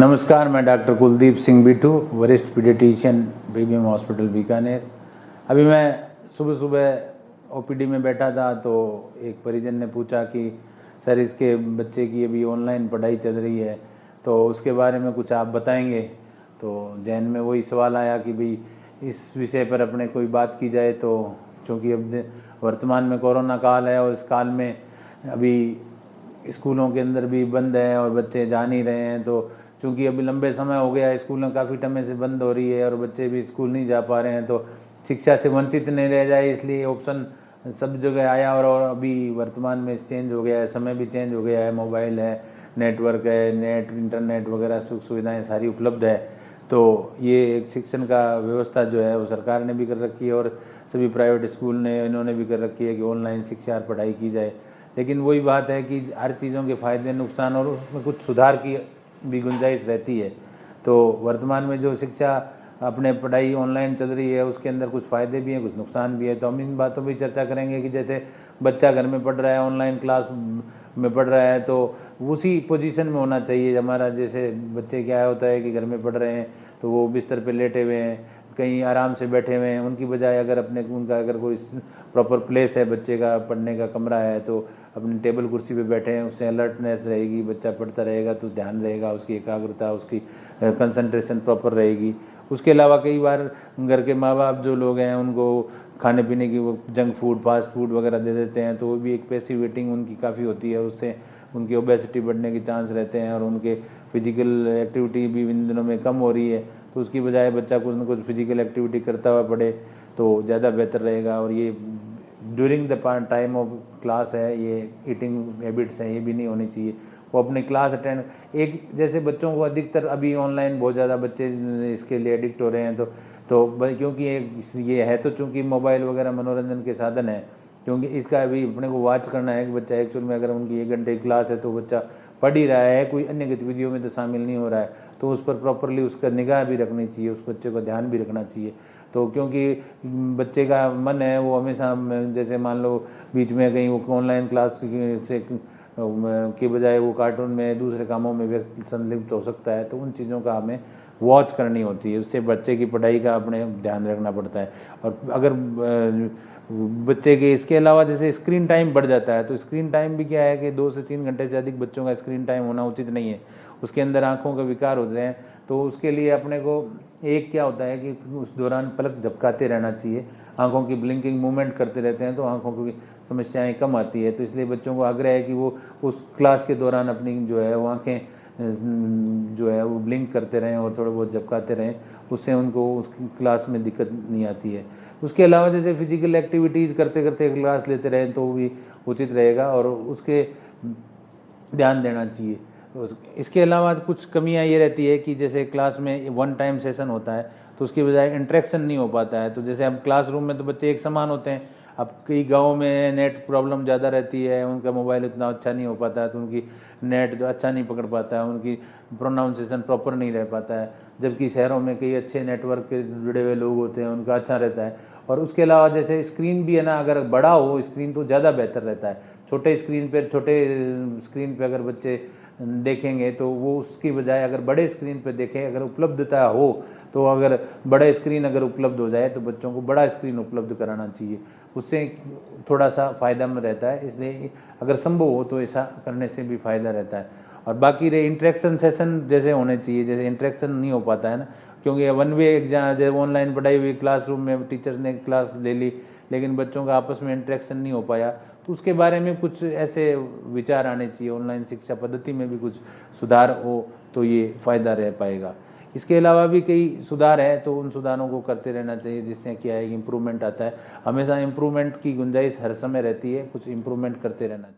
नमस्कार, मैं डॉक्टर कुलदीप सिंह बिट्टू, वरिष्ठ पीडियाट्रिशियन, बीबीएम हॉस्पिटल बीकानेर। अभी मैं सुबह सुबह ओपीडी में बैठा था तो एक परिजन ने पूछा कि सर इसके बच्चे की अभी ऑनलाइन पढ़ाई चल रही है तो उसके बारे में कुछ आप बताएंगे। तो जहन में वही सवाल आया कि भाई इस विषय पर अपने कोई बात की जाए। तो चूँकि अब वर्तमान में कोरोना काल है और इस काल में अभी स्कूलों के अंदर भी बंद है और बच्चे जा नहीं रहे हैं, तो चूँकि अभी लंबे समय हो गया स्कूलें काफ़ी समय से बंद हो रही है और बच्चे भी स्कूल नहीं जा पा रहे हैं, तो शिक्षा से वंचित नहीं रह जाए इसलिए ऑप्शन सब जगह आया। और अभी वर्तमान में चेंज हो गया है, समय भी चेंज हो गया है, मोबाइल है, नेटवर्क है, नेट इंटरनेट वगैरह सुख सुविधाएँ सारी उपलब्ध है। तो ये एक शिक्षण का व्यवस्था जो है वो सरकार ने भी कर रखी है और सभी प्राइवेट स्कूल ने इन्होंने भी कर रखी है कि ऑनलाइन शिक्षा और पढ़ाई की जाए। लेकिन वही बात है कि हर चीज़ों के फ़ायदे नुकसान और उसमें कुछ सुधार की भी गुंजाइश रहती है। तो वर्तमान में जो शिक्षा अपने पढ़ाई ऑनलाइन चल रही है उसके अंदर कुछ फ़ायदे भी हैं, कुछ नुकसान भी है। तो हम इन बातों पर चर्चा करेंगे कि जैसे बच्चा घर में पढ़ रहा है, ऑनलाइन क्लास में पढ़ रहा है, तो उसी पोजीशन में होना चाहिए हमारा। जैसे बच्चे क्या होता है कि घर में पढ़ रहे हैं तो वो बिस्तर पे लेटे हुए हैं, कहीं आराम से बैठे हुए हैं, उनकी बजाय अगर अपने उनका अगर कोई प्रॉपर प्लेस है, बच्चे का पढ़ने का कमरा है, तो अपनी टेबल कुर्सी पे बैठे हैं, उससे अलर्टनेस रहेगी, बच्चा पढ़ता रहेगा तो ध्यान रहेगा, उसकी एकाग्रता, उसकी कंसंट्रेशन प्रॉपर रहेगी। उसके अलावा कई बार घर के माँ बाप जो लोग हैं उनको खाने पीने की वो जंक फूड, फास्ट फूड वगैरह दे देते हैं, तो वो भी एक पैसिव ईटिंग उनकी काफ़ी होती है, उससे उनकी ओबेसिटी बढ़ने के चांस रहते हैं और उनके फिजिकल एक्टिविटी भी इन दिनों में कम हो रही है। तो उसकी बजाय बच्चा कुछ ना कुछ फिजिकल एक्टिविटी करता हुआ पढ़े तो ज़्यादा बेहतर रहेगा। और ये during the time of class है, ये ईटिंग हैबिट्स हैं ये भी नहीं होनी चाहिए। वो अपनी क्लास अटेंड एक जैसे बच्चों को अधिकतर अभी ऑनलाइन बहुत ज़्यादा बच्चे इसके लिए एडिक्ट हो रहे हैं। क्योंकि ये है तो चूँकि मोबाइल वगैरह मनोरंजन के साधन है, क्योंकि इसका अभी अपने को वॉच करना है कि बच्चा एक्चुअल में अगर उनकी 1 घंटे की क्लास है तो बच्चा पढ़ ही रहा है, कोई अन्य गतिविधियों में तो शामिल नहीं हो रहा है, तो उस पर प्रॉपरली उसका निगाह भी रखनी चाहिए, उस बच्चे को ध्यान भी रखना चाहिए। तो क्योंकि बच्चे का मन है वो हमेशा जैसे मान लो बीच में कहीं वो ऑनलाइन क्लास से के बजाय वो कार्टून में दूसरे कामों में व्यक्ति संलिप्त हो सकता है, तो उन चीज़ों का हमें वॉच करनी होती है, उससे बच्चे की पढ़ाई का अपने ध्यान रखना पड़ता है। और अगर बच्चे के इसके अलावा जैसे स्क्रीन टाइम बढ़ जाता है, तो स्क्रीन टाइम भी क्या है कि 2 से 3 घंटे से अधिक बच्चों का स्क्रीन टाइम होना उचित नहीं है, उसके अंदर आँखों का विकार हो जाए। तो उसके लिए अपने को एक क्या होता है कि उस दौरान पलक झपकाते रहना चाहिए, आँखों की ब्लिंकिंग मूवमेंट करते रहते हैं तो आँखों की समस्याएं कम आती है। तो इसलिए बच्चों को आग्रह है कि वो उस क्लास के दौरान अपनी जो है वो आँखें जो है वो ब्लिंक करते रहें और थोड़ा बहुत झपकाते रहें, उससे उनको उस क्लास में दिक्कत नहीं आती है। उसके अलावा जैसे फिजिकल एक्टिविटीज़ करते करते क्लास लेते रहें तो भी उचित रहेगा और उसके ध्यान देना चाहिए। इसके अलावा कुछ कमियां ये रहती है कि जैसे क्लास में वन टाइम सेशन होता है तो उसकी बजाय इंटरेक्शन नहीं हो पाता है। तो जैसे अब क्लासरूम में तो बच्चे एक समान होते हैं, अब कई गाँव में नेट प्रॉब्लम ज़्यादा रहती है, उनका मोबाइल इतना अच्छा नहीं हो पाता है तो उनकी नेट जो अच्छा नहीं पकड़ पाता है, उनकी प्रोनाउंसिएशन प्रॉपर नहीं रह पाता है। जबकि शहरों में कई अच्छे नेटवर्क के जुड़े हुए लोग होते हैं, उनका अच्छा रहता है। और उसके अलावा जैसे स्क्रीन भी है ना, अगर बड़ा हो स्क्रीन तो ज़्यादा बेहतर रहता है। छोटे स्क्रीन पे अगर बच्चे देखेंगे तो वो उसकी बजाय अगर बड़े स्क्रीन पे देखें, अगर उपलब्धता हो तो अगर बड़ा स्क्रीन अगर उपलब्ध हो जाए तो बच्चों को बड़ा स्क्रीन उपलब्ध कराना चाहिए, उससे थोड़ा सा फ़ायदा में रहता है। इसलिए अगर संभव हो तो ऐसा करने से भी फ़ायदा रहता है। और बाकी रहे इंटरेक्शन सेशन जैसे होने चाहिए, जैसे इंटरेक्शन नहीं हो पाता है ना, क्योंकि वन वे एग्जाम जब ऑनलाइन पढ़ाई हुई, क्लासरूम में टीचर्स ने क्लास ले ली लेकिन बच्चों का आपस में इंटरेक्शन नहीं हो पाया, तो उसके बारे में कुछ ऐसे विचार आने चाहिए, ऑनलाइन शिक्षा पद्धति में भी कुछ सुधार हो तो ये फ़ायदा रह पाएगा। इसके अलावा भी कई सुधार है तो उन सुधारों को करते रहना चाहिए, जिससे क्या है कि इम्प्रूवमेंट आता है। हमेशा इम्प्रूवमेंट की गुंजाइश हर समय रहती है, कुछ इम्प्रूवमेंट करते रहना चाहिए।